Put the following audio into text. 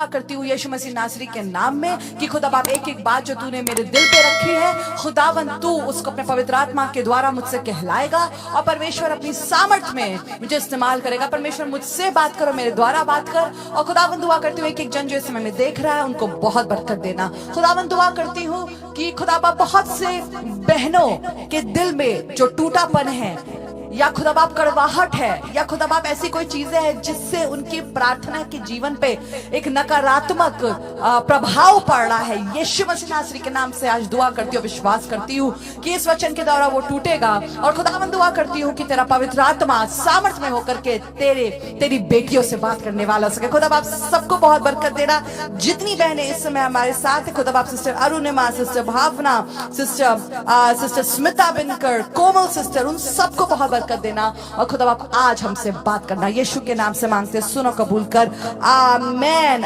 करती हूँ यीशु मसीह नासरी के नाम में कि खुदा बाप एक एक बात जो तूने मेरे दिल पे रखी है खुदावन तू उसको अपने पवित्र आत्मा के द्वारा मुझसे कहलाएगा और परमेश्वर अपनी सामर्थ में मुझे इस्तेमाल करेगा। परमेश्वर मुझसे बात करो, मेरे द्वारा बात कर। और खुदावन दुआ करती हूँ एक एक जन जो इस समय में देख रहा है उनको बहुत बरकत देना। खुदावन दुआ करती हूँ कि खुदा बाप बहुत से बहनों के दिल में जो टूटापन है या खुदा बाप कड़वाहट है या खुदा बाप ऐसी कोई चीजें हैं जिससे उनकी प्रार्थना के जीवन पे एक नकारात्मक प्रभाव पड़ रहा है, यीशु मसीह नासरी के नाम से आज दुआ करती हूँ, विश्वास करती हूँ कि इस वचन के द्वारा वो टूटेगा। और खुदावन दुआ करती हूँ कि तेरा पवित्र आत्मा सामर्थ में होकर के तेरी बेटियों से बात करने वाला सके। खुदा बाप सबको बहुत बरकत देना। जितनी बहनें इस समय हमारे साथ है खुदा बाप, सिस्टर अरुणिमा, सिस्टर भावना, सिस्टर स्मिता बिनकर, कोमल सिस्टर, उन सबको बहुत बरकत देना। और खुदा बाप आज हमसे बात करना यीशु के नाम से मांगते, सुनो कबूल कर, आमेन।